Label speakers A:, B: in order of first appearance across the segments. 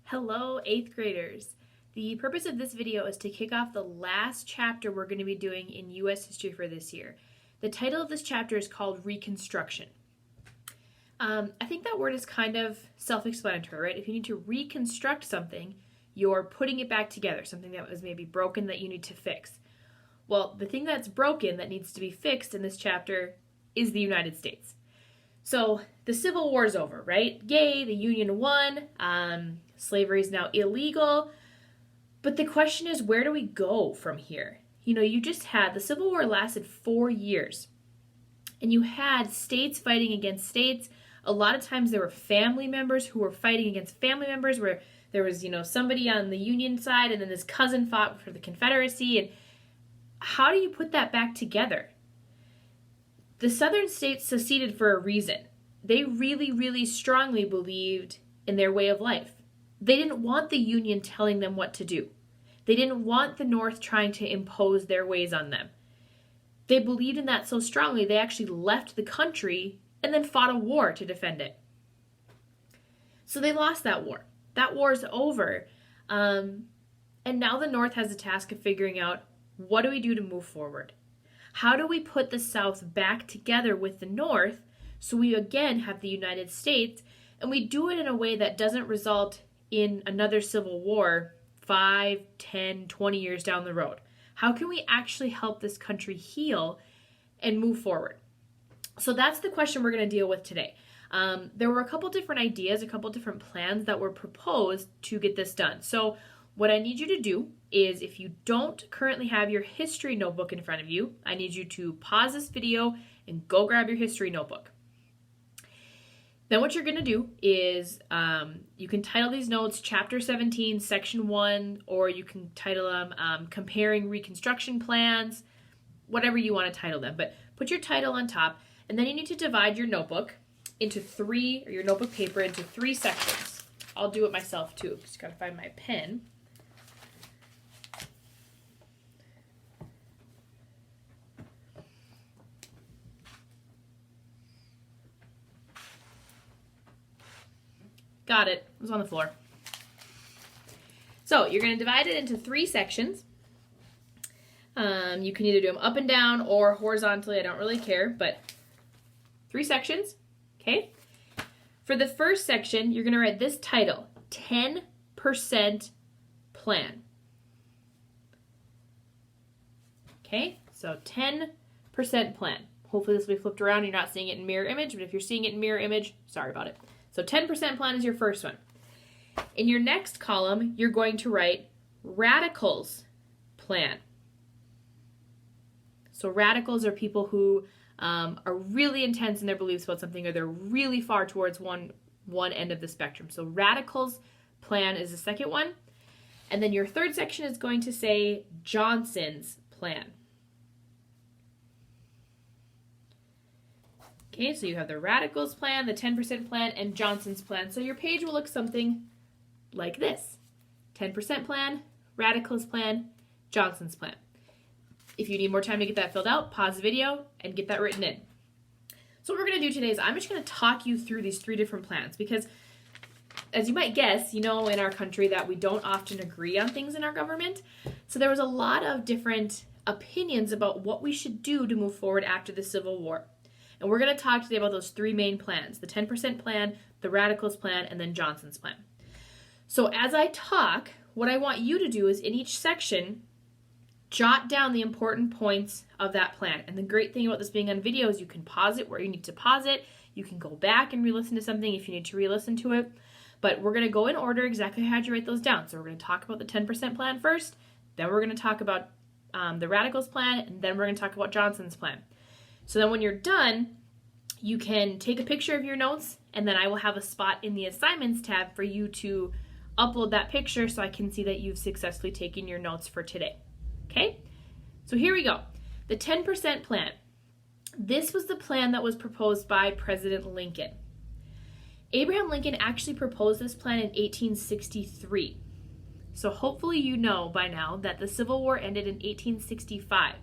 A: Hello, 8th graders. The purpose of this video is to kick off the last chapter we're going to be doing in U.S. history for this year. The title of this chapter is called Reconstruction. I think that word is kind of self-explanatory, right? If you need to reconstruct something, you're putting it back together, something that was maybe broken that you need to fix. Well, the thing that's broken that needs to be fixed in this chapter is the United States. So the Civil War is over, right? Yay, the Union won. Slavery is now illegal. But the question is, where do we go from here? You just had, the Civil War lasted 4 years. And you had states fighting against states. A lot of times there were family members who were fighting against family members, where there was, somebody on the Union side and then this cousin fought for the Confederacy. And how do you put that back together? The southern states seceded for a reason. They really, really strongly believed in their way of life. They didn't want the Union telling them what to do. They didn't want the North trying to impose their ways on them. They believed in that so strongly, they actually left the country and then fought a war to defend it. So they lost that war. That war is over. And now the North has the task of figuring out, what do we do to move forward? How do we put the South back together with the North so we again have the United States, and we do it in a way that doesn't result in another civil war 5, 10, 20 years down the road? How can we actually help this country heal and move forward? So that's the question we're going to deal with today. There were a couple different ideas, a couple different plans that were proposed to get this done. So what I need you to do is, if you don't currently have your history notebook in front of you, I need you to pause this video and go grab your history notebook. Then what you're going to do is you can title these notes Chapter 17, Section 1, or you can title them Comparing Reconstruction Plans, whatever you want to title them. But put your title on top, and then you need to divide your notebook into three, or your notebook paper into 3 sections. I'll do it myself too. Just got to find my pen. Got it. It was on the floor. So you're going to divide it into 3 sections. You can either do them up and down or horizontally. I don't really care, but 3 sections. Okay. For the first section, you're going to write this title, 10% plan. Okay. So 10% plan. Hopefully this will be flipped around. You're not seeing it in mirror image, but if you're seeing it in mirror image, sorry about it. So 10% plan is your first one. In your next column, you're going to write radicals plan. So radicals are people who are really intense in their beliefs about something, or they're really far towards one end of the spectrum. So radicals plan is the second one. And then your third section is going to say Johnson's plan. Okay, so you have the radicals plan, the 10% plan, and Johnson's plan. So your page will look something like this. 10% plan, radicals plan, Johnson's plan. If you need more time to get that filled out, pause the video and get that written in. So what we're going to do today is I'm just going to talk you through these 3 different plans, because as you might guess, in our country that we don't often agree on things in our government. So there was a lot of different opinions about what we should do to move forward after the Civil War. And we're going to talk today about those 3 main plans, the 10% plan, the radicals plan, and then Johnson's plan. So as I talk, what I want you to do is in each section, jot down the important points of that plan. And the great thing about this being on video is you can pause it where you need to pause it. You can go back and re-listen to something if you need to re-listen to it. But we're going to go in order exactly how you write those down. So we're going to talk about the 10% plan first, then we're going to talk about the radicals plan, and then we're going to talk about Johnson's plan. So then when you're done, you can take a picture of your notes, and then I will have a spot in the assignments tab for you to upload that picture so I can see that you've successfully taken your notes for today. Okay? So here we go. The 10% plan. This was the plan that was proposed by President Lincoln. Abraham Lincoln actually proposed this plan in 1863. So hopefully you know by now that the Civil War ended in 1865.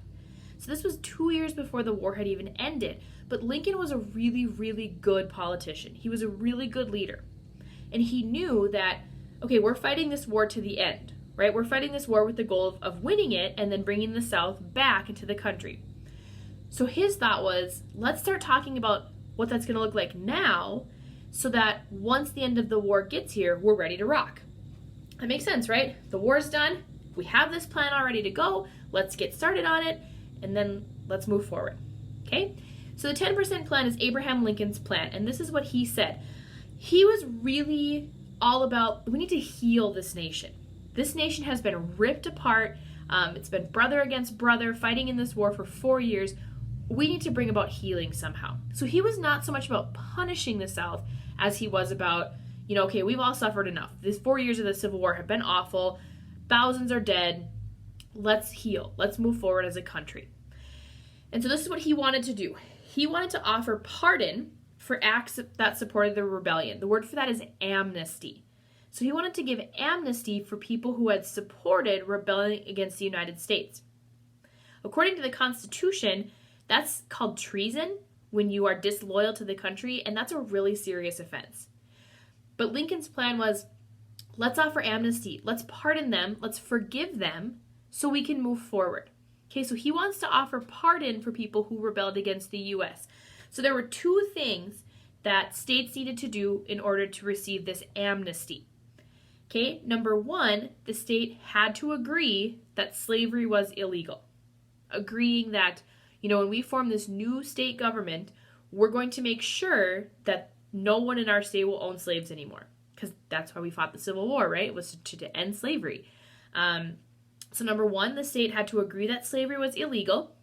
A: So this was 2 years before the war had even ended. But Lincoln was a really, really good politician. He was a really good leader. And he knew that okay, we're fighting this war to the end, right? We're fighting this war with the goal of winning it and then bringing the South back into the country. So his thought was, let's start talking about what that's going to look like now so that once the end of the war gets here, we're ready to rock. That makes sense, right? The war's done. We have this plan all ready to go. Let's get started on it, and then let's move forward. Okay? So the 10% plan is Abraham Lincoln's plan, and this is what he said. He was really all about, we need to heal this nation. This nation has been ripped apart. It's been brother against brother fighting in this war for 4 years. We need to bring about healing somehow. So he was not so much about punishing the South as he was about, okay, we've all suffered enough. These 4 years of the Civil War have been awful. Thousands are dead. Let's heal. Let's move forward as a country. And so this is what he wanted to do. He wanted to offer pardon for acts that supported the rebellion. The word for that is amnesty. So he wanted to give amnesty for people who had supported rebelling against the United States. According to the Constitution, that's called treason when you are disloyal to the country, and that's a really serious offense. But Lincoln's plan was, let's offer amnesty, let's pardon them, let's forgive them so we can move forward. Okay, so he wants to offer pardon for people who rebelled against the U.S. So there were two things that states needed to do in order to receive this amnesty. Okay, number one, the state had to agree that slavery was illegal. Agreeing that, when we form this new state government, we're going to make sure that no one in our state will own slaves anymore. Because that's why we fought the Civil War, right? It was to end slavery. So number one, the state had to agree that slavery was illegal.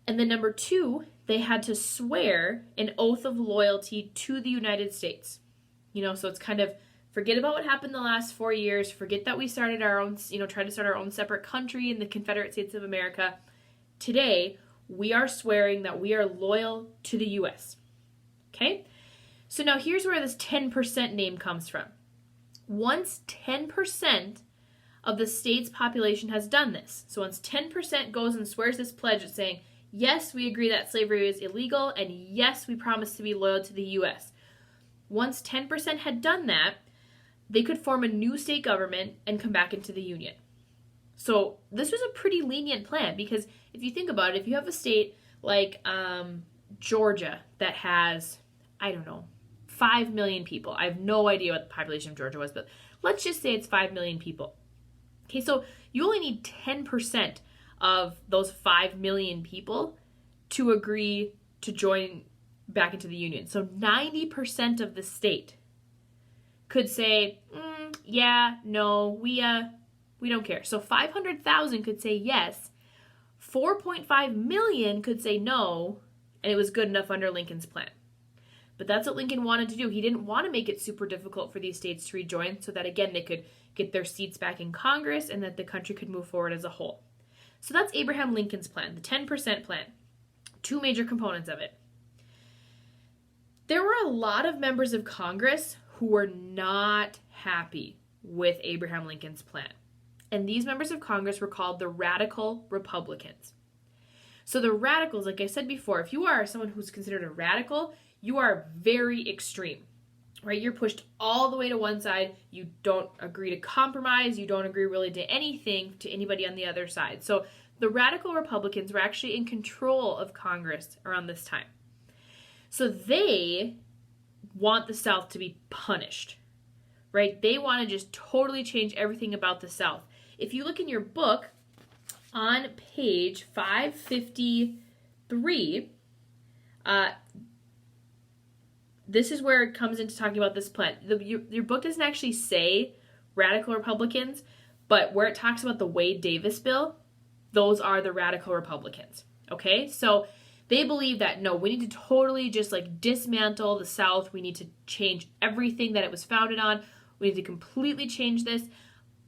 A: And then number two, they had to swear an oath of loyalty to the United States. So it's kind of, forget about what happened the last 4 years. Forget that we started our own, tried to start our own separate country in the Confederate States of America. Today, we are swearing that we are loyal to the U.S. Okay? So now here's where this 10% name comes from. Once 10% of the state's population has done this, so once 10% goes and swears this pledge of saying, yes, we agree that slavery is illegal, and yes, we promise to be loyal to the U.S. Once 10% had done that, they could form a new state government and come back into the Union. So this was a pretty lenient plan because if you think about it, if you have a state like Georgia that has, 5 million people. I have no idea what the population of Georgia was, but let's just say it's 5 million people. Okay, so you only need 10% of those 5 million people to agree to join back into the Union. So 90% of the state could say, yeah, no, we don't care. So 500,000 could say yes, 4.5 million could say no, and it was good enough under Lincoln's plan. But that's what Lincoln wanted to do. He didn't want to make it super difficult for these states to rejoin so that, again, they could get their seats back in Congress and that the country could move forward as a whole. So that's Abraham Lincoln's plan, the 10% plan. Two major components of it. There were a lot of members of Congress who were not happy with Abraham Lincoln's plan. And these members of Congress were called the Radical Republicans. So the radicals, like I said before, if you are someone who's considered a radical, you are very extreme, right? You're pushed all the way to one side. You don't agree to compromise. You don't agree really to anything to anybody on the other side. So the Radical Republicans were actually in control of Congress around this time. So they want the South to be punished, right? They want to just totally change everything about the South. If you look in your book on page 553, this is where it comes into talking about this plan. Your book doesn't actually say Radical Republicans, but where it talks about the Wade-Davis bill, those are the Radical Republicans, okay? So they believe that, no, we need to totally just dismantle the South. We need to change everything that it was founded on. We need to completely change this.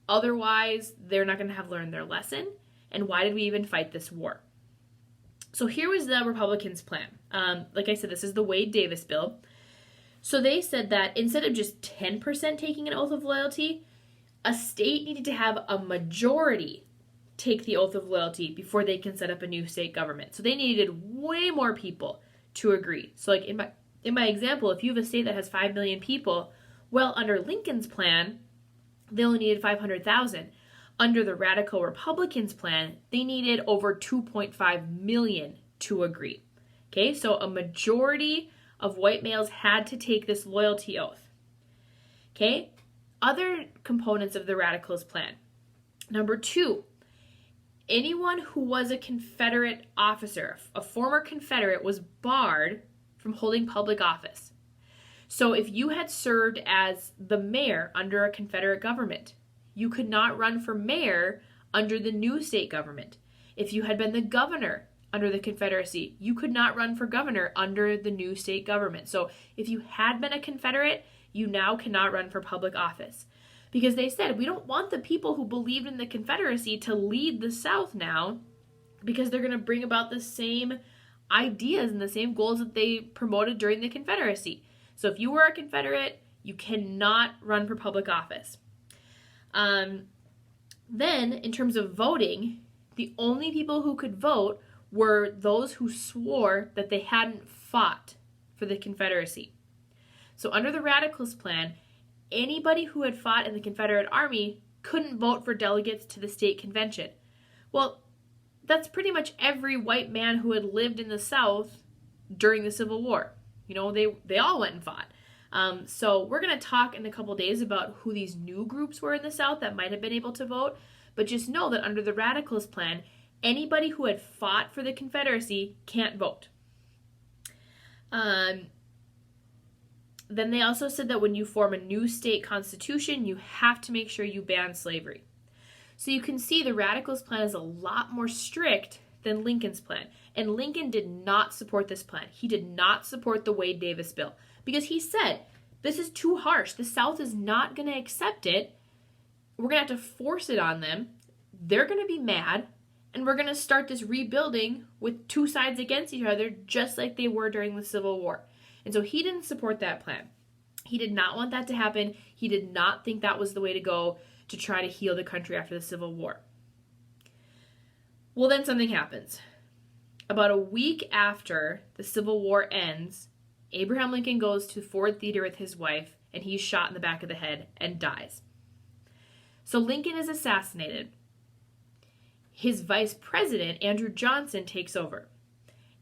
A: Otherwise, they're not going to have learned their lesson. And why did we even fight this war? So here was the Republicans' plan. Like I said, this is the Wade-Davis bill. So they said that instead of just 10% taking an oath of loyalty, a state needed to have a majority take the oath of loyalty before they can set up a new state government. So they needed way more people to agree. So in my example, if you have a state that has 5 million people, well, under Lincoln's plan, they only needed 500,000. Under the radical Republicans' plan, they needed over 2.5 million to agree. Okay, so a majority of white males had to take this loyalty oath. Okay, other components of the radicals' plan. Number 2, anyone who was a Confederate officer, a former Confederate, was barred from holding public office. So if you had served as the mayor under a Confederate government, you could not run for mayor under the new state government. If you had been the governor under the Confederacy, you could not run for governor under the new state government. So if you had been a Confederate, you now cannot run for public office. Because they said, we don't want the people who believed in the Confederacy to lead the South now, because they're going to bring about the same ideas and the same goals that they promoted during the Confederacy. So if you were a Confederate, you cannot run for public office. Then, in terms of voting, the only people who could vote were those who swore that they hadn't fought for the Confederacy. So under the Radicals' plan, anybody who had fought in the Confederate Army couldn't vote for delegates to the state convention. Well, that's pretty much every white man who had lived in the South during the Civil War. You know, they all went and fought. So we're going to talk in a couple days about who these new groups were in the South that might have been able to vote. But just know that under the Radicals' plan, anybody who had fought for the Confederacy can't vote. Then they also said that when you form a new state constitution, you have to make sure you ban slavery. So you can see the Radicals' plan is a lot more strict than Lincoln's plan. And Lincoln did not support this plan. He did not support the Wade Davis bill because he said, this is too harsh. The South is not going to accept it. We're going to have to force it on them. They're going to be mad. And we're going to start this rebuilding with two sides against each other, just like they were during the Civil War. And so he didn't support that plan. He did not want that to happen. He did not think that was the way to go to try to heal the country after the Civil War. Well, then something happens. About a week after the Civil War ends, Abraham Lincoln goes to Ford Theater with his wife, and he's shot in the back of the head and dies. So Lincoln is assassinated. His vice president, Andrew Johnson, takes over.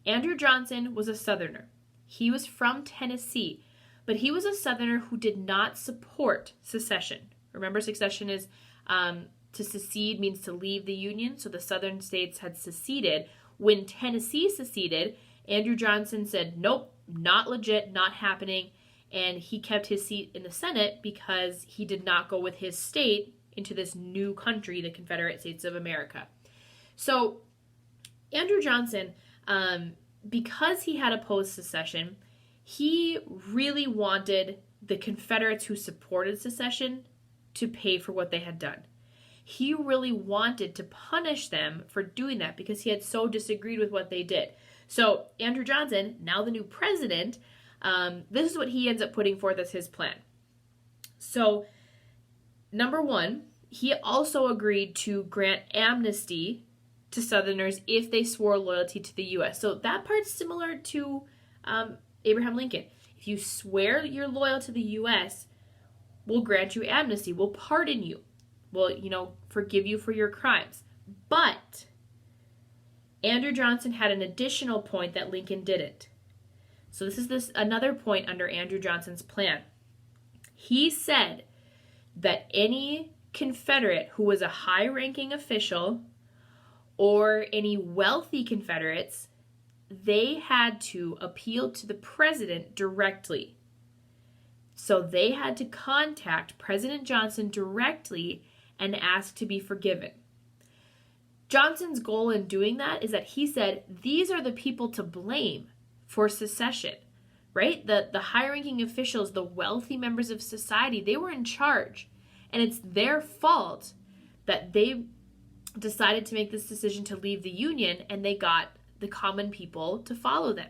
A: Andrew Johnson was a Southerner. He was from Tennessee, but he was a Southerner who did not support secession. Remember, secession is to secede means to leave the Union, so the Southern states had seceded. When Tennessee seceded, Andrew Johnson said, nope, not legit, not happening, and he kept his seat in the Senate because he did not go with his state into this new country, the Confederate States of America. So Andrew Johnson, because he had opposed secession, he really wanted the Confederates who supported secession to pay for what they had done. He really wanted to punish them for doing that because he had so disagreed with what they did. So Andrew Johnson, now the new president, this is what he ends up putting forth as his plan. So, number one, he also agreed to grant amnesty to Southerners if they swore loyalty to the U.S. So that part's similar to Abraham Lincoln. If you swear you're loyal to the U.S., we'll grant you amnesty. We'll pardon you. We'll, forgive you for your crimes. But Andrew Johnson had an additional point that Lincoln didn't. So this is another point under Andrew Johnson's plan. He said that any Confederate who was a high-ranking official or any wealthy Confederates, they had to appeal to the president directly. So they had to contact President Johnson directly and ask to be forgiven. Johnson's goal in doing that is that he said, these are the people to blame for secession, right? The high-ranking officials, the wealthy members of society, they were in charge. And it's their fault that they decided to make this decision to leave the Union, and they got the common people to follow them.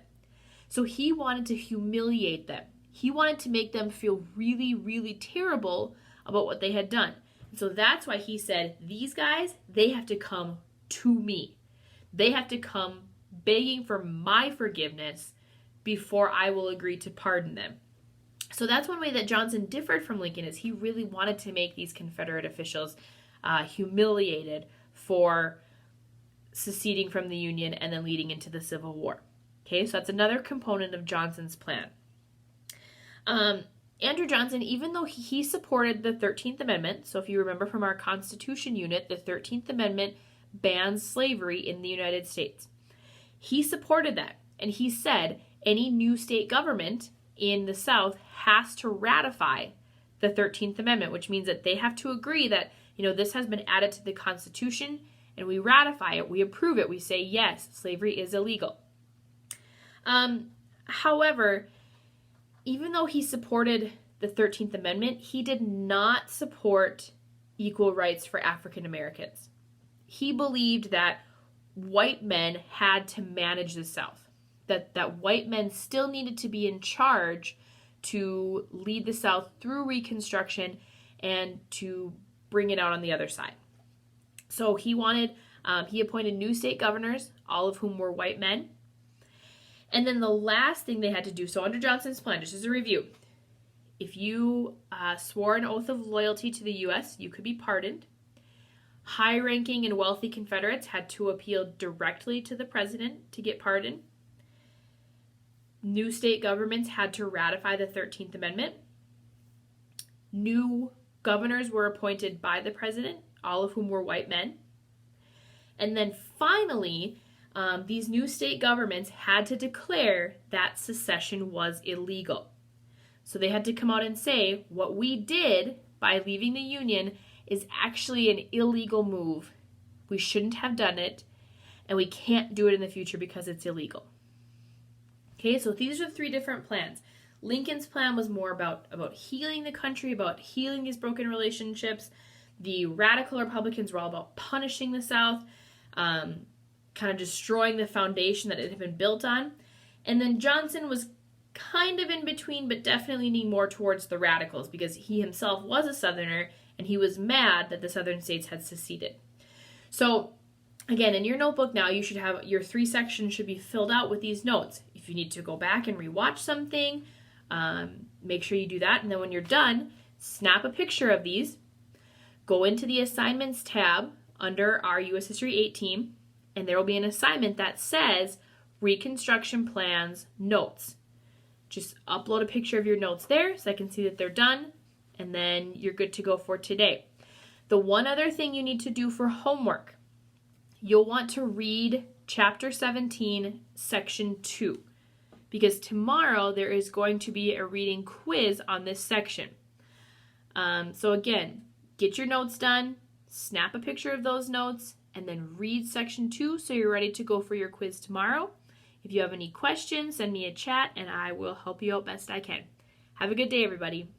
A: So he wanted to humiliate them. He wanted to make them feel really, really terrible about what they had done. And so that's why he said, these guys, they have to come to me. They have to come begging for my forgiveness before I will agree to pardon them. So that's one way that Johnson differed from Lincoln, is he really wanted to make these Confederate officials humiliated for seceding from the Union and then leading into the Civil War. Okay, so that's another component of Johnson's plan. Andrew Johnson, even though he supported the 13th Amendment, so if you remember from our Constitution unit, the 13th Amendment bans slavery in the United States. He supported that, and he said any new state government in the South has to ratify the 13th Amendment, which means that they have to agree that, this has been added to the Constitution, and we ratify it, we approve it, we say, yes, slavery is illegal. However, even though he supported the 13th Amendment, he did not support equal rights for African Americans. He believed that white men had to manage the South, that white men still needed to be in charge to lead the South through Reconstruction and to bring it out on the other side. So he appointed new state governors, all of whom were white men. And then the last thing they had to do, so under Johnson's plan, just as a review, if you swore an oath of loyalty to the U.S., you could be pardoned. High-ranking and wealthy Confederates had to appeal directly to the president to get pardoned. New state governments had to ratify the 13th Amendment. New governors were appointed by the president, all of whom were white men. And then finally, these new state governments had to declare that secession was illegal. So they had to come out and say, what we did by leaving the Union is actually an illegal move. We shouldn't have done it, and we can't do it in the future because it's illegal. Okay, so these are 3 different plans. Lincoln's plan was more about healing the country, about healing these broken relationships. The radical Republicans were all about punishing the South, kind of destroying the foundation that it had been built on. And then Johnson was kind of in between, but definitely leaning more towards the radicals because he himself was a Southerner and he was mad that the Southern states had seceded. So again, in your notebook now, you should have your 3 sections should be filled out with these notes. If you need to go back and rewatch something, make sure you do that. And then when you're done, snap a picture of these, go into the assignments tab under our U.S. History 8 team, and there will be an assignment that says Reconstruction Plans Notes. Just upload a picture of your notes there so I can see that they're done, and then you're good to go for today. The one other thing you need to do for homework, you'll want to read Chapter 17, Section 2, because tomorrow there is going to be a reading quiz on this section. So again, get your notes done, snap a picture of those notes, and then read Section 2 so you're ready to go for your quiz tomorrow. If you have any questions, send me a chat and I will help you out best I can. Have a good day, everybody.